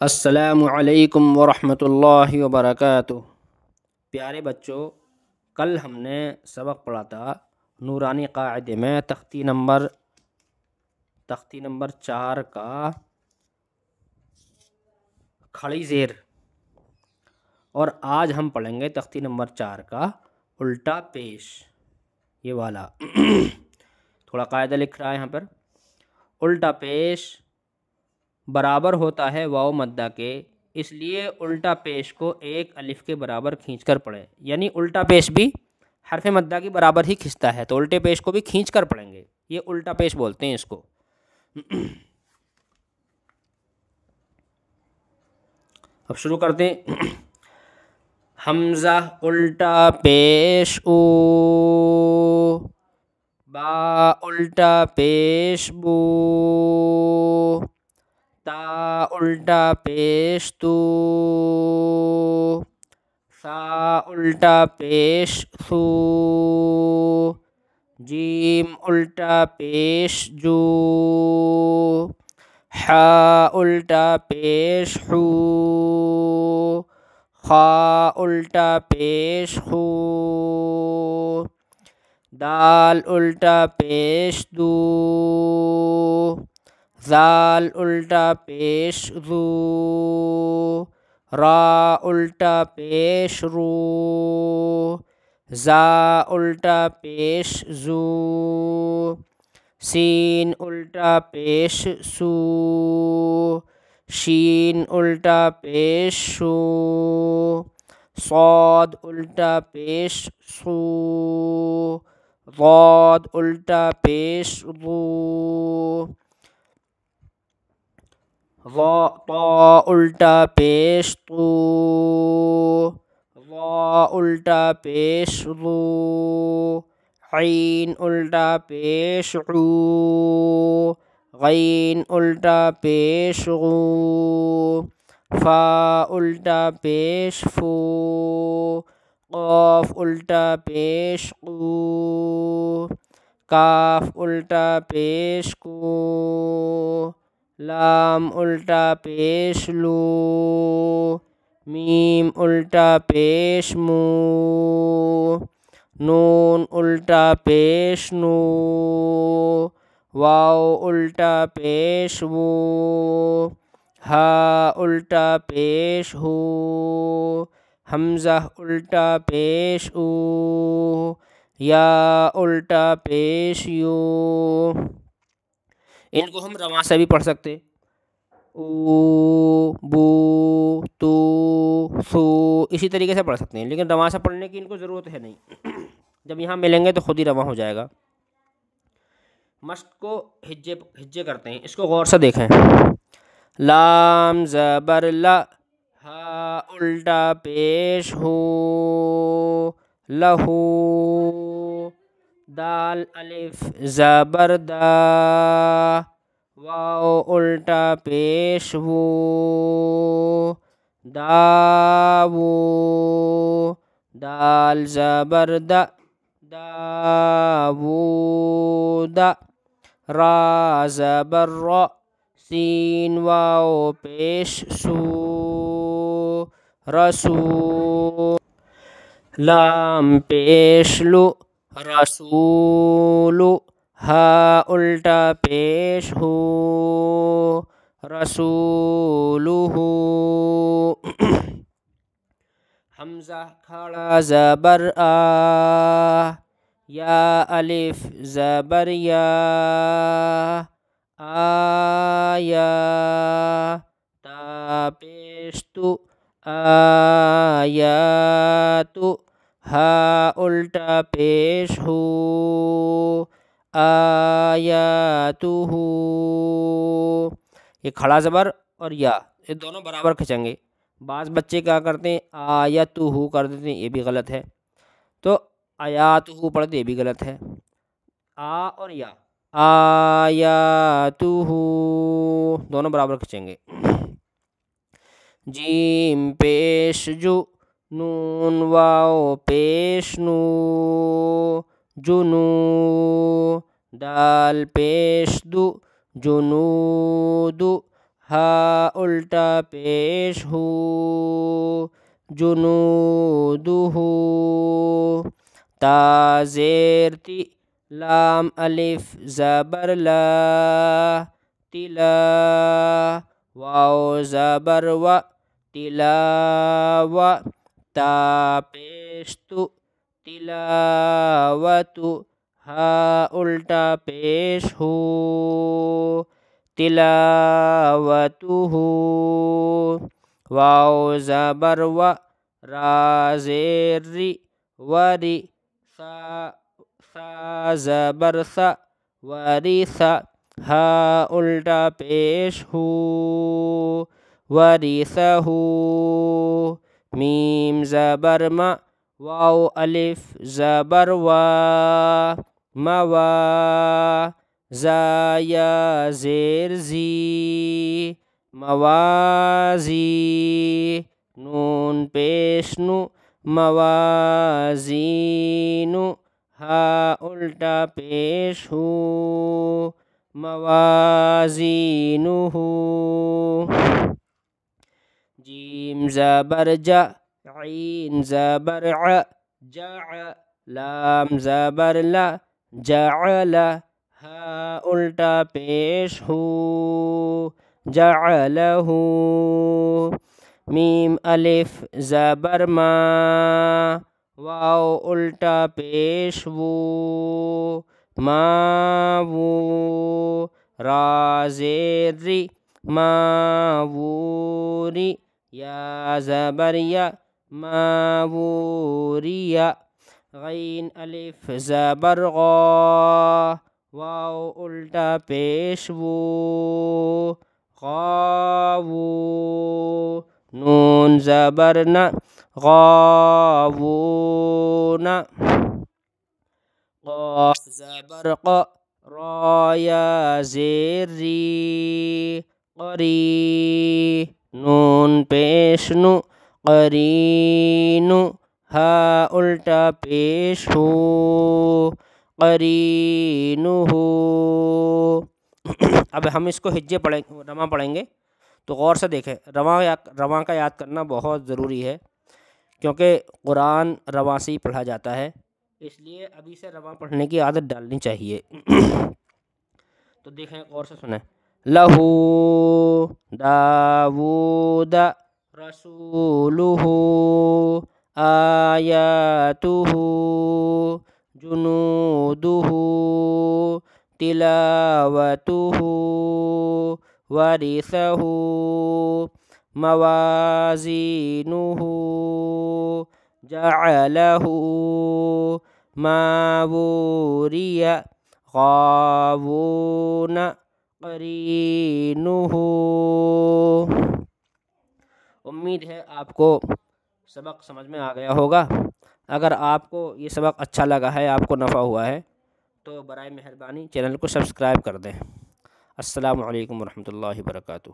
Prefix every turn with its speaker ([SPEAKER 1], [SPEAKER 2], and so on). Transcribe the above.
[SPEAKER 1] السلام علیکم ورحمۃ اللہ وبرکاتہ۔ پیارے بچوں، کل ہم نے سبق پڑھا تھا نورانی قاعدے میں تختی نمبر 4 کا کھڑی زیر، اور آج ہم پڑھیں گے تختی نمبر 4 کا الٹا پیش، یہ والا تھوڑا قاعدہ لکھ رہا ہے یہاں پر۔ الٹا پیش برابر ہوتا ہے واو مدہ کے، اس لیے الٹا پیش کو ایک الف کے برابر کھینچ کر پڑھیں، یعنی الٹا پیش بھی حرف مدہ کی برابر ہی کھنچتا ہے، تو الٹے پیش کو بھی کھینچ کر پڑھیں گے، یہ الٹا پیش بولتے ہیں اس کو۔ اب شروع کرتے ہیں۔ حمزہ الٹا پیش او، با الٹا پیش بو، تا الٹا پیش تو، سا الٹا پیش ثو، جیم الٹا پیش جو، حا الٹا پیش حو، خا الٹا پیش خو، دال الٹا پیش دو، ذال الٹا پیش ذو، را الٹا پیش رو، زا الٹا پیش زو، سین الٹا پیش سو، شین الٹا پیش شو، صاد الٹا پیش صو، ضاد الٹا پیش ضو، طا الٹا پیش طو، ظا الٹا پیش ظو، عین الٹا پیش عو، غین الٹا پیش غو، فا الٹا پیش فو، قاف الٹا پیش قو، کاف الٹا پیش کو، لام الٹا پیش لو، میم الٹا پیش مو، نون الٹا پیش نو، واو الٹا پیش وو، ہا الٹا پیش ہو، حمزہ الٹا پیش او، یا الٹا پیش یو۔ ان کو ہم رواں سے بھی پڑھ سکتے، او بو تو سو، اسی طریقے سے پڑھ سکتے ہیں، لیکن رواں سے پڑھنے کی ان کو ضرورت ہے نہیں، جب یہاں ملیں گے تو خود ہی رواں ہو جائے گا۔ مشق کو ہجے کرتے ہیں، اس کو غور سے دیکھیں۔ لام زبر لا، ہا الٹا پیش ہو، لہو، دال الف زبر دا، واو الٹا پیش وو، داوو، دال زبر دا، داوود، را زبر را، سین واو پیش سو، رسو، لام پیش لو، رسولو، ہا الٹا پیش ہو، رسولو، حمزہ کھڑا زبر آ، یا الف زبر یا، آیا، تا پیش تو، آیاتو، ہا الٹا پیش ہو، آیاتو، یہ کھڑا زبر اور یا یہ دونوں برابر کھنچیں گے۔ بعض بچے کیا کرتے ہیں آیاتو کر دیتے ہیں، یہ بھی غلط ہے، تو آیاتو پڑھتے یہ بھی غلط ہے۔ آ اور یا، آیاتو دونوں برابر کھنچیں گے۔ جیم پیش جو، نون واو پیش نو، جنو، دال پیش دو، جنود، ہا الٹا پیش ہو جنودہ تا زیر تی لام الف زبر لا تلا واو زبر و تلاو تا پیش تو تلاوت ہا الٹا پیش ہو تلاوتہ واو زبر و را زیر ری وری ثا زبر ثا ورث ہا الٹا پیش ہو ورثہ میم زبر ما واو الف زبر وا موا زا یا زیر زی موازی نون پیش نو موازین ہا الٹا پیش ہو موازینہ جیم زبر جا عین زبر ع جع لام زبر لا جعل ہا الٹا پیش ہو جعلہ میم الف زبر ما واو الٹا پیش وو ماوو را زیر ری ماووری یا زبر یا ماووریا غین الف زبر غا واو الٹا پیش وو غاوو نون زبر نا غاوون قاف زبر ق را یا زیر ری قری نون پیش نو قرین ہا الٹا پیش ہو قرینہ اب ہم اس کو ہجے رواں پڑھیں گے تو غور سے دیکھیں رواں کا یاد کرنا بہت ضروری ہے کیونکہ قرآن رواں سے ہی پڑھا جاتا ہے، اس لیے ابھی سے رواں پڑھنے کی عادت ڈالنی چاہیے۔ تو دیکھیں غور سے سنیں، لہو داود رسولہ آیاتہ جنودہ تلاوتہ ورثہ موازینہ جعلہ ماووری غاوون قرینہ۔ امید ہے آپ کو سبق سمجھ میں آ گیا ہوگا۔ اگر آپ کو یہ سبق اچھا لگا ہے، آپ کو نفع ہوا ہے، تو برائے مہربانی چینل کو سبسکرائب کر دیں۔ السلام علیکم ورحمۃ اللہ وبرکاتہ۔